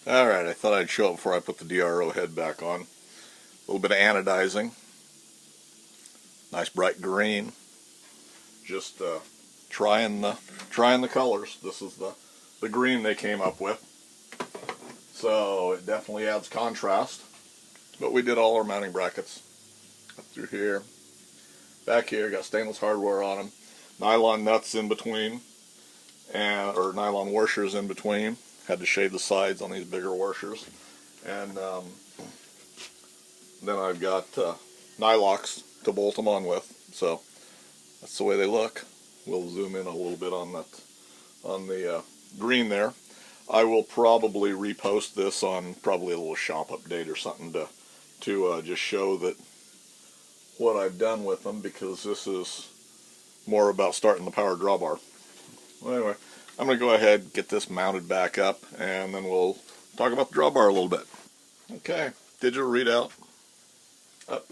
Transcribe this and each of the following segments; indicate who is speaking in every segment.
Speaker 1: Alright, I thought I'd show it before I put the DRO head back on. A little bit of anodizing. Nice bright green. Just trying the colors. This is the green they came up with. So it definitely adds contrast. But we did all our mounting brackets. Up through here. Back here, got stainless hardware on them. Nylon nuts in between. Or nylon washers in between. Had to shave the sides on these bigger washers. And then I've got nylocks to bolt them on with. So that's the way they look. We'll zoom in a little bit on that, on the green there. I will probably repost this on probably a little shop update or something to just show that what I've done with them, because this is more about starting the power drawbar. Well, anyway, I'm going to go ahead, get this mounted back up, and then we'll talk about the drawbar a little bit. Okay, digital readout, up,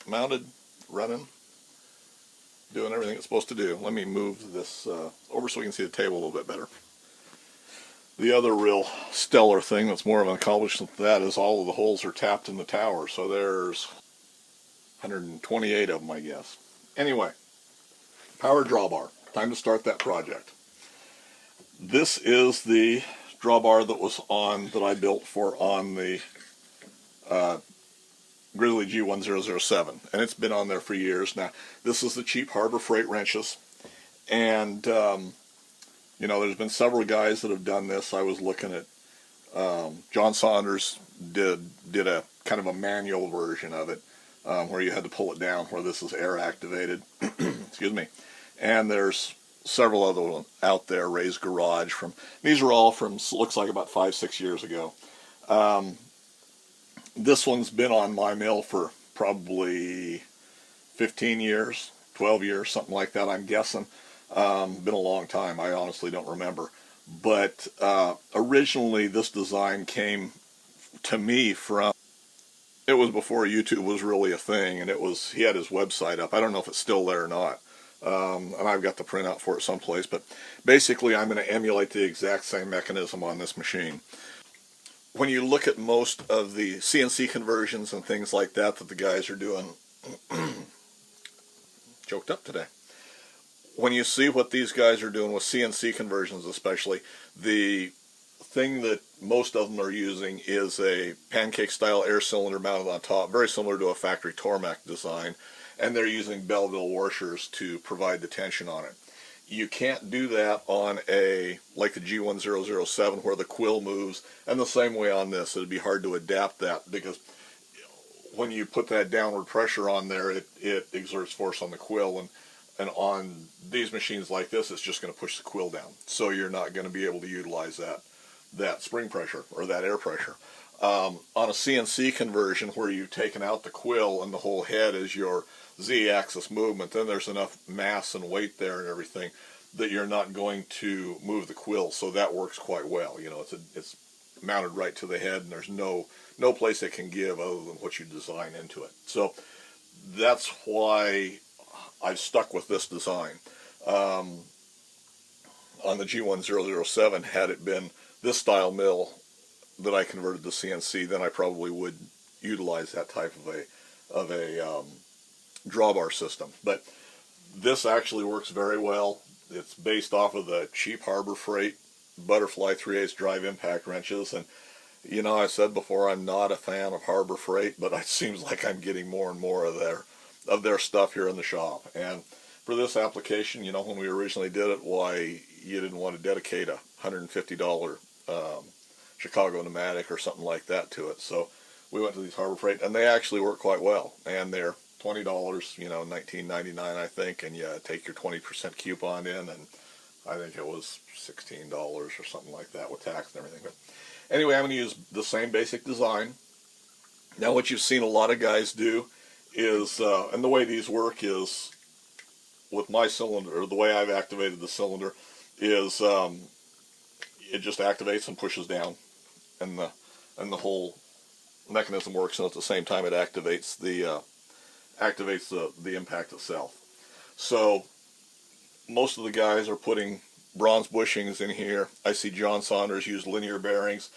Speaker 1: mounted, running, doing everything it's supposed to do. Let me move this over so we can see the table a little bit better. The other real stellar thing that's more of an accomplishment than that is all of the holes are tapped in the tower. So there's 128 of them, I guess. Anyway, power drawbar. Time to start that project. This is the drawbar that I built on the Grizzly G1007, and it's been on there for years now. This is the cheap Harbor Freight wrenches, and you know, there's been several guys that have done this. I was looking at John Saunders did a kind of a manual version of it, where you had to pull it down, where this is air activated. Excuse me. And there's several other ones out there. Ray's Garage these are all from, looks like about 5-6 years ago. This one's been on my mill for probably 15 years, 12 years, something like that, I'm guessing. Been a long time. I honestly don't remember. But originally this design came to me from, it was before YouTube was really a thing, and he had his website up. I don't know if it's still there or not. And I've got the printout for it someplace, but basically I'm going to emulate the exact same mechanism on this machine. When you look at most of the CNC conversions and things like that the guys are doing, choked up today. When you see what these guys are doing with CNC conversions especially, the thing that most of them are using is a pancake style air cylinder mounted on top, very similar to a factory Tormac design, and they're using Belleville washers to provide the tension on it. You can't do that on like the G1007 where the quill moves, and the same way on this. It'd be hard to adapt that, because when you put that downward pressure on there, it exerts force on the quill, and on these machines like this, it's just going to push the quill down. So you're not going to be able to utilize that spring pressure or that air pressure. On a CNC conversion where you've taken out the quill and the whole head is your Z-axis movement, then there's enough mass and weight there and everything that you're not going to move the quill. So that works quite well. You know, it's mounted right to the head, and there's no place it can give other than what you design into it. So that's why I've stuck with this design. On the G1007, had it been this style mill that I converted to CNC, then I probably would utilize that type of a drawbar system. But this actually works very well. It's based off of the cheap Harbor Freight Butterfly 3/8 drive impact wrenches, and you know, I said before, I'm not a fan of Harbor Freight, but it seems like I'm getting more and more of their stuff here in the shop. And for this application, you know, when we originally did it, why you didn't want to dedicate a $150 Chicago pneumatic or something like that to it. So we went to these Harbor Freight, and they actually work quite well. And they're $20, you know, $19.99 I think, and you take your 20% coupon in, and I think it was $16 or something like that with tax and everything. But anyway, I'm going to use the same basic design. Now what you've seen a lot of guys do is, and the way these work is, with my cylinder, or the way I've activated the cylinder, is it just activates and pushes down, and the whole mechanism works, and at the same time it activates the impact itself. So most of the guys are putting bronze bushings in here. I see John Saunders use linear bearings.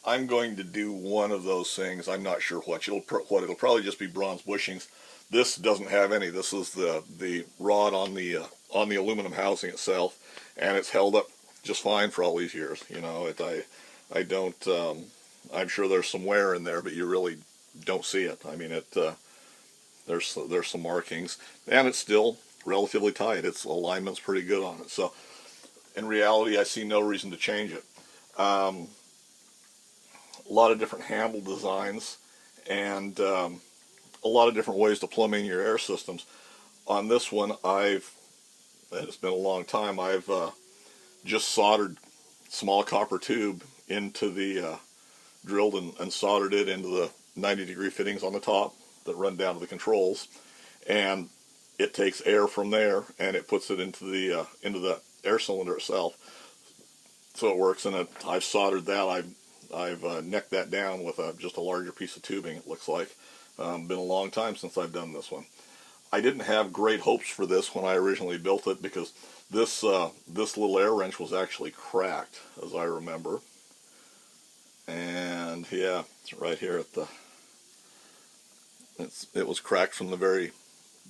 Speaker 1: I'm going to do one of those things. I'm not sure what. It'll probably just be bronze bushings. This doesn't have any. This is the rod on the aluminum housing itself, and it's held up just fine for all these years. You know, I don't. I'm sure there's some wear in there, but you really don't see it. I mean, there's some markings, and it's still relatively tight. Its alignment's pretty good on it. So, in reality, I see no reason to change it. A lot of different handle designs, and a lot of different ways to plumb in your air systems. On this one, it's been a long time, I've just soldered small copper tube into the, drilled and soldered it into the 90-degree fittings on the top that run down to the controls, and it takes air from there and it puts it into the air cylinder itself. So it works, and I've soldered that. I've necked that down with just a larger piece of tubing, it looks like. Been a long time since I've done this one. I didn't have great hopes for this when I originally built it, because this little air wrench was actually cracked, as I remember. And yeah, it's right here at it was cracked from the very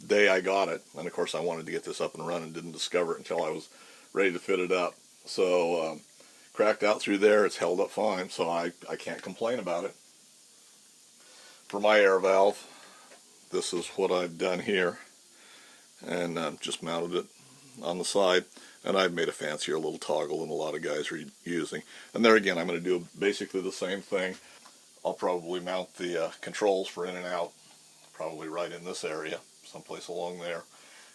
Speaker 1: day I got it. And of course I wanted to get this up and running, didn't discover it until I was ready to fit it up. So cracked out through there. It's held up fine, so I can't complain about it. For my air valve, this is what I've done here, and just mounted it on the side, and I've made a fancier little toggle than a lot of guys are using. And there again, I'm going to do basically the same thing. I'll probably mount the controls for in and out, probably right in this area, someplace along there.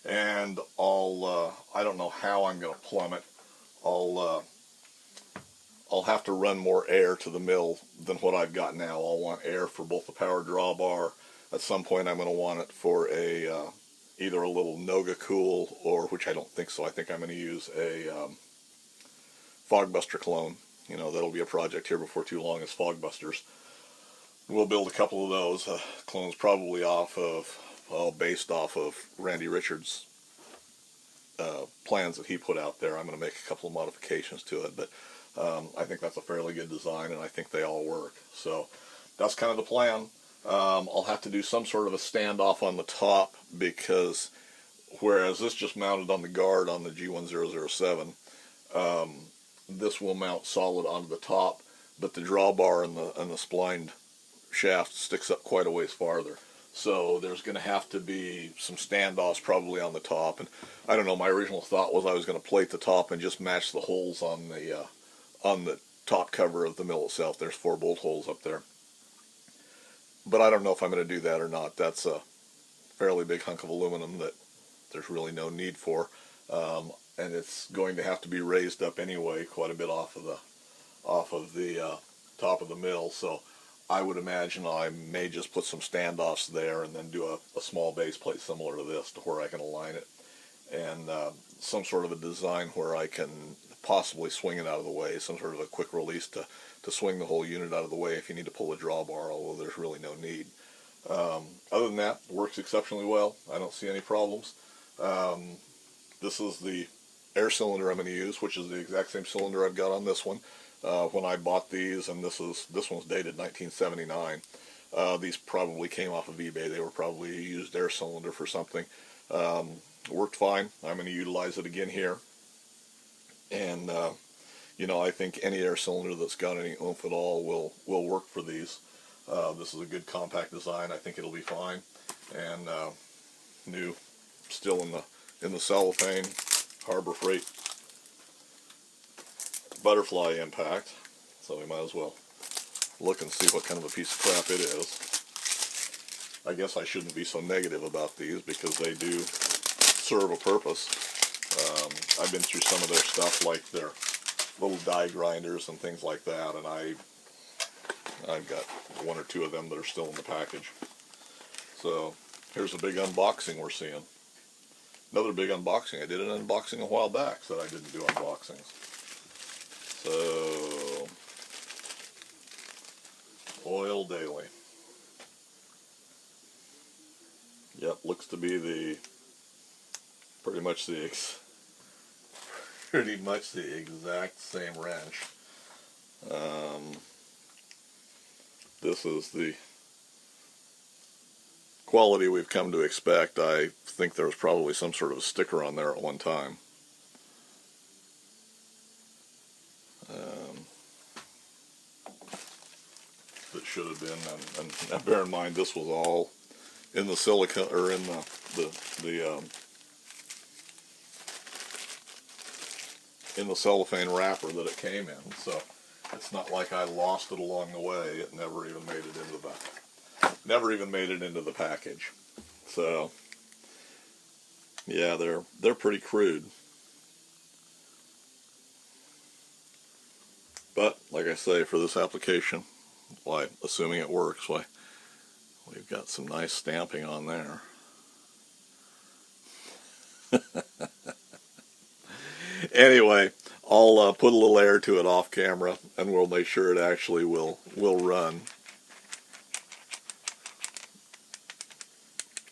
Speaker 1: And I don't know how I'm going to plumb it. I'll have to run more air to the mill than what I've got now. I'll want air for both the power drawbar. At some point I'm going to want it for either a little Noga cool, or, which I don't think so, I think I'm going to use a Fogbuster clone. You know, that'll be a project here before too long, is Fogbusters. We'll build a couple of those. Clones probably based off of Randy Richards' plans that he put out there. I'm going to make a couple of modifications to it, but I think that's a fairly good design, and I think they all work. So that's kind of the plan. I'll have to do some sort of a standoff on the top, because whereas this just mounted on the guard on the G1007, this will mount solid onto the top, but the drawbar and the splined shaft sticks up quite a ways farther. So there's going to have to be some standoffs probably on the top. And I don't know, my original thought was I was going to plate the top and just match the holes on the top cover of the mill itself. There's 4 bolt holes up there. But I don't know if I'm going to do that or not. That's a fairly big hunk of aluminum that there's really no need for. And it's going to have to be raised up anyway, quite a bit off of the top of the mill. So I would imagine I may just put some standoffs there and then do a small base plate similar to this to where I can align it. And some sort of a design where I can possibly swing it out of the way, some sort of a quick release to swing the whole unit out of the way if you need to pull a drawbar, although there's really no need. Other than that, works exceptionally well. I don't see any problems. This is the air cylinder I'm going to use, which is the exact same cylinder I've got on this one. When I bought these, and this one's dated 1979. These probably came off of eBay. They were probably a used air cylinder for something. Worked fine. I'm going to utilize it again here. And you know, I think any air cylinder that's got any oomph at all will work for these. This is a good compact design. I think it'll be fine. And new, still in the cellophane, Harbor Freight butterfly impact. So we might as well look and see what kind of a piece of crap it is. I guess I shouldn't be so negative about these, because they do serve a purpose. I've been through some of their stuff, like their little die grinders and things like that, and I've got 1 or 2 of them that are still in the package. So here's a big unboxing we're seeing. Another big unboxing. I did an unboxing a while back, so I didn't do unboxings. So, Oil Daily. Yep, looks to be pretty much the exact same wrench. this is the quality we've come to expect. I think there was probably some sort of a sticker on there at one time. That should have been, and bear in mind this was all in the silicone, or in the cellophane wrapper that it came in. So it's not like I lost it along the way. It never even made it into the package. So yeah, they're pretty crude. But like I say, for this application, why, assuming it works, why, we've got some nice stamping on there. Anyway, I'll put a little air to it off camera, and we'll make sure it actually will run.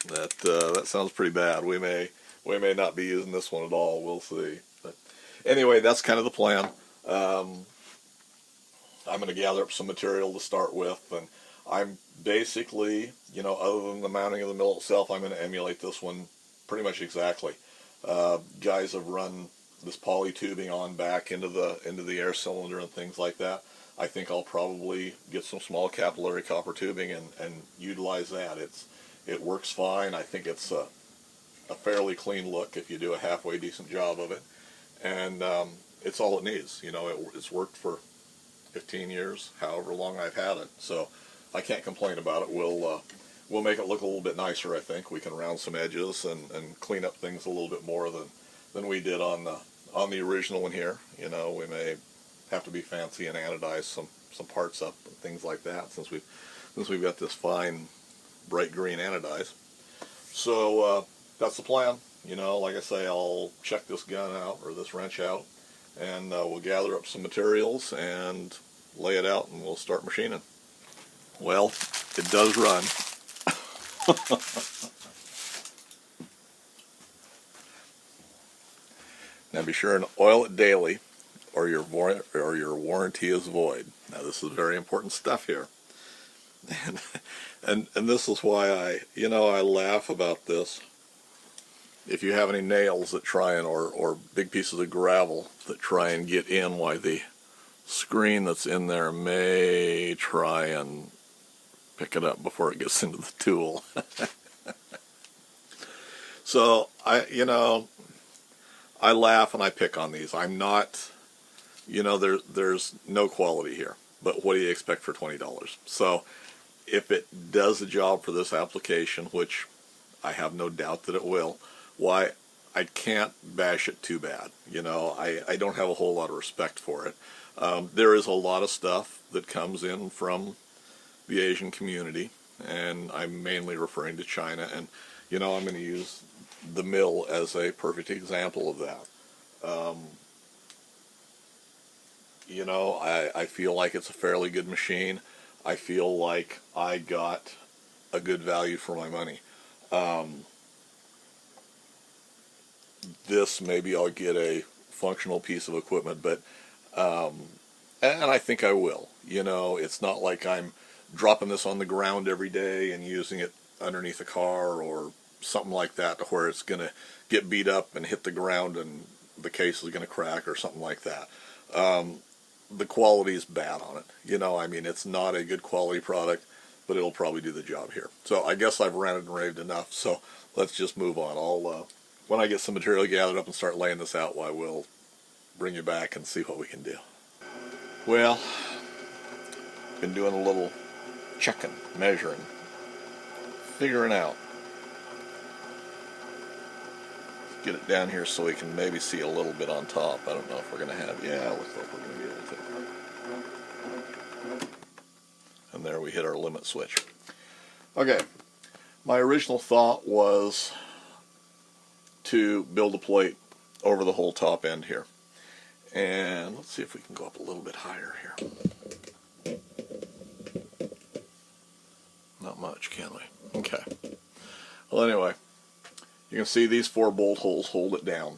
Speaker 1: That sounds pretty bad. We may not be using this one at all. We'll see. But anyway, that's kind of the plan. I'm going to gather up some material to start with, and I'm basically, other than the mounting of the mill itself, I'm going to emulate this one pretty much exactly. Guys have run this poly tubing on back into the air cylinder and things like that. I think I'll probably get some small capillary copper tubing and utilize that. It works fine. I think it's a fairly clean look if you do a halfway decent job of it, and it's all it needs. It's worked for 15 years, however long I've had it, so I can't complain about it. We'll make it look a little bit nicer. I think we can round some edges and clean up things a little bit more than we did on the original one here. We may have to be fancy and anodize some parts up and things like that, since we've got this fine bright green anodize. So that's the plan. Like I say, I'll check this gun out, or this wrench out, and we'll gather up some materials and lay it out, and we'll start machining. Well, it does run. Now be sure and oil it daily, or your warranty is void. Now this is very important stuff here, and this is why I laugh about this. If you have any nails that try and or big pieces of gravel that try and get in, why the screen that's in there may try and pick it up before it gets into the tool. So I laugh and I pick on these. I'm not, there's no quality here, but what do you expect for $20? So if it does the job for this application, which I have no doubt that it will, why, I can't bash it too bad. I don't have a whole lot of respect for it. There is a lot of stuff that comes in from the Asian community, and I'm mainly referring to China, and I'm going to use the mill as a perfect example of that. I feel like it's a fairly good machine. I feel like I got a good value for my money. This, maybe I'll get a functional piece of equipment, but and I think I will. It's not like I'm dropping this on the ground every day and using it underneath a car or something like that, to where it's going to get beat up and hit the ground and the case is going to crack or something like that. The quality is bad on it. It's not a good quality product, but it'll probably do the job here. So I guess I've ranted and raved enough, so let's just move on. When I get some material gathered up and start laying this out, we'll bring you back and see what we can do. Well, been doing a little checking, measuring, figuring out. Get it down here so we can maybe see a little bit on top. I don't know if we're going to have, yeah, it looks like we're going to be able to. And there we hit our limit switch. Okay, my original thought was to build a plate over the whole top end here. And let's see if we can go up a little bit higher here. Not much, can we? Okay. Well, anyway, you can see these 4 bolt holes hold it down.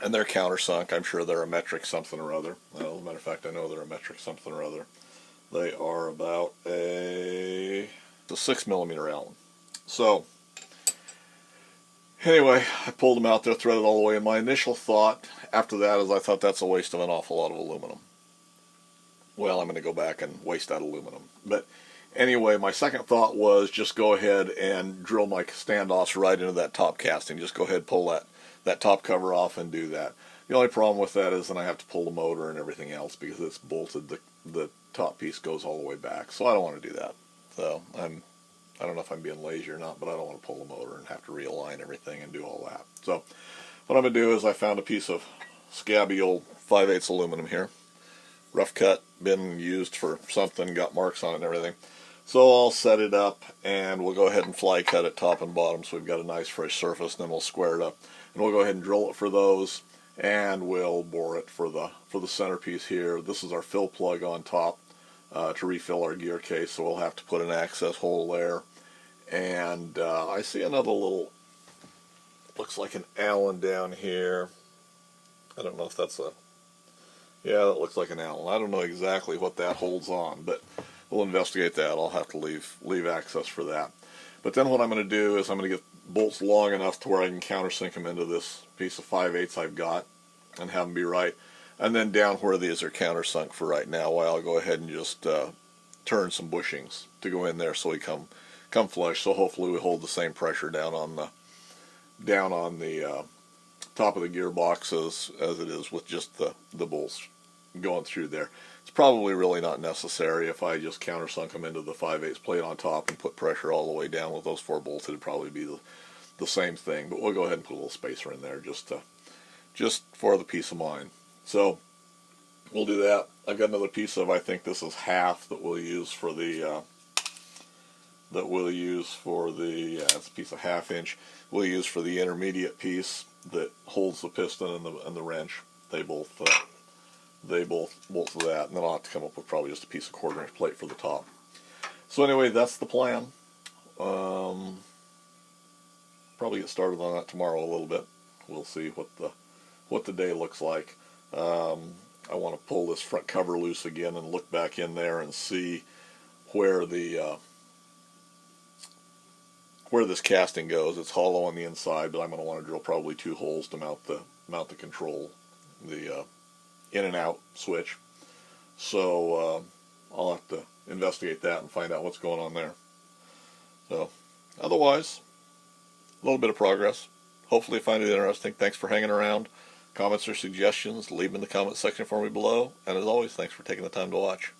Speaker 1: And they're countersunk. I'm sure they're a metric something or other. Well, as a matter of fact, I know they're a metric something or other. They are about a 6mm Allen. So anyway, I pulled them out there, threaded all the way, and my initial thought after that is I thought that's a waste of an awful lot of aluminum. Well, I'm going to go back and waste that aluminum. But anyway, my second thought was just go ahead and drill my standoffs right into that top casting. Just go ahead and pull that top cover off and do that. The only problem with that is then I have to pull the motor and everything else because it's bolted. The top piece goes all the way back, so I don't want to do that. So I don't know if I'm being lazy or not, but I don't want to pull the motor and have to realign everything and do all that. So what I'm going to do is I found a piece of scabby old 5/8 aluminum here. Rough cut, been used for something, got marks on it and everything. So I'll set it up and we'll go ahead and fly cut it top and bottom so we've got a nice fresh surface, and then we'll square it up. And we'll go ahead and drill it for those, and we'll bore it for the centerpiece here. This is our fill plug on top to refill our gear case, so we'll have to put an access hole there. And I see another little, looks like an Allen down here. I don't know if that's a, yeah, that looks like an Allen. I don't know exactly what that holds on, but we'll investigate that. I'll have to leave access for that. But then what I'm going to do is I'm going to get bolts long enough to where I can countersink them into this piece of 5/8 I've got and have them be right. And then down where these are countersunk for right now, I'll go ahead and just turn some bushings to go in there so we come flush. So hopefully we hold the same pressure down on the top of the gearbox as it is with just the bolts going through there. It's probably really not necessary. If I just countersunk them into the 5/8 plate on top and put pressure all the way down with those 4 bolts, it'd probably be the same thing. But we'll go ahead and put a little spacer in there just for the peace of mind. So we'll do that. I've got another piece of, I think this is half that we'll use for the it's a piece of 1/2 inch. We'll use for the intermediate piece that holds the piston and the wrench. They both bolt to that, and then I'll have to come up with probably just a piece of 1/4 inch plate for the top. So anyway, that's the plan. Probably get started on that tomorrow a little bit. We'll see what the day looks like. I want to pull this front cover loose again and look back in there and see where this casting goes. It's hollow on the inside, but I'm going to want to drill probably 2 holes to mount the control, the in and out switch. So I'll have to investigate that and find out what's going on there. So otherwise, a little bit of progress. Hopefully you find it interesting. Thanks for hanging around. Comments or suggestions, leave them in the comment section for me below. And as always, thanks for taking the time to watch.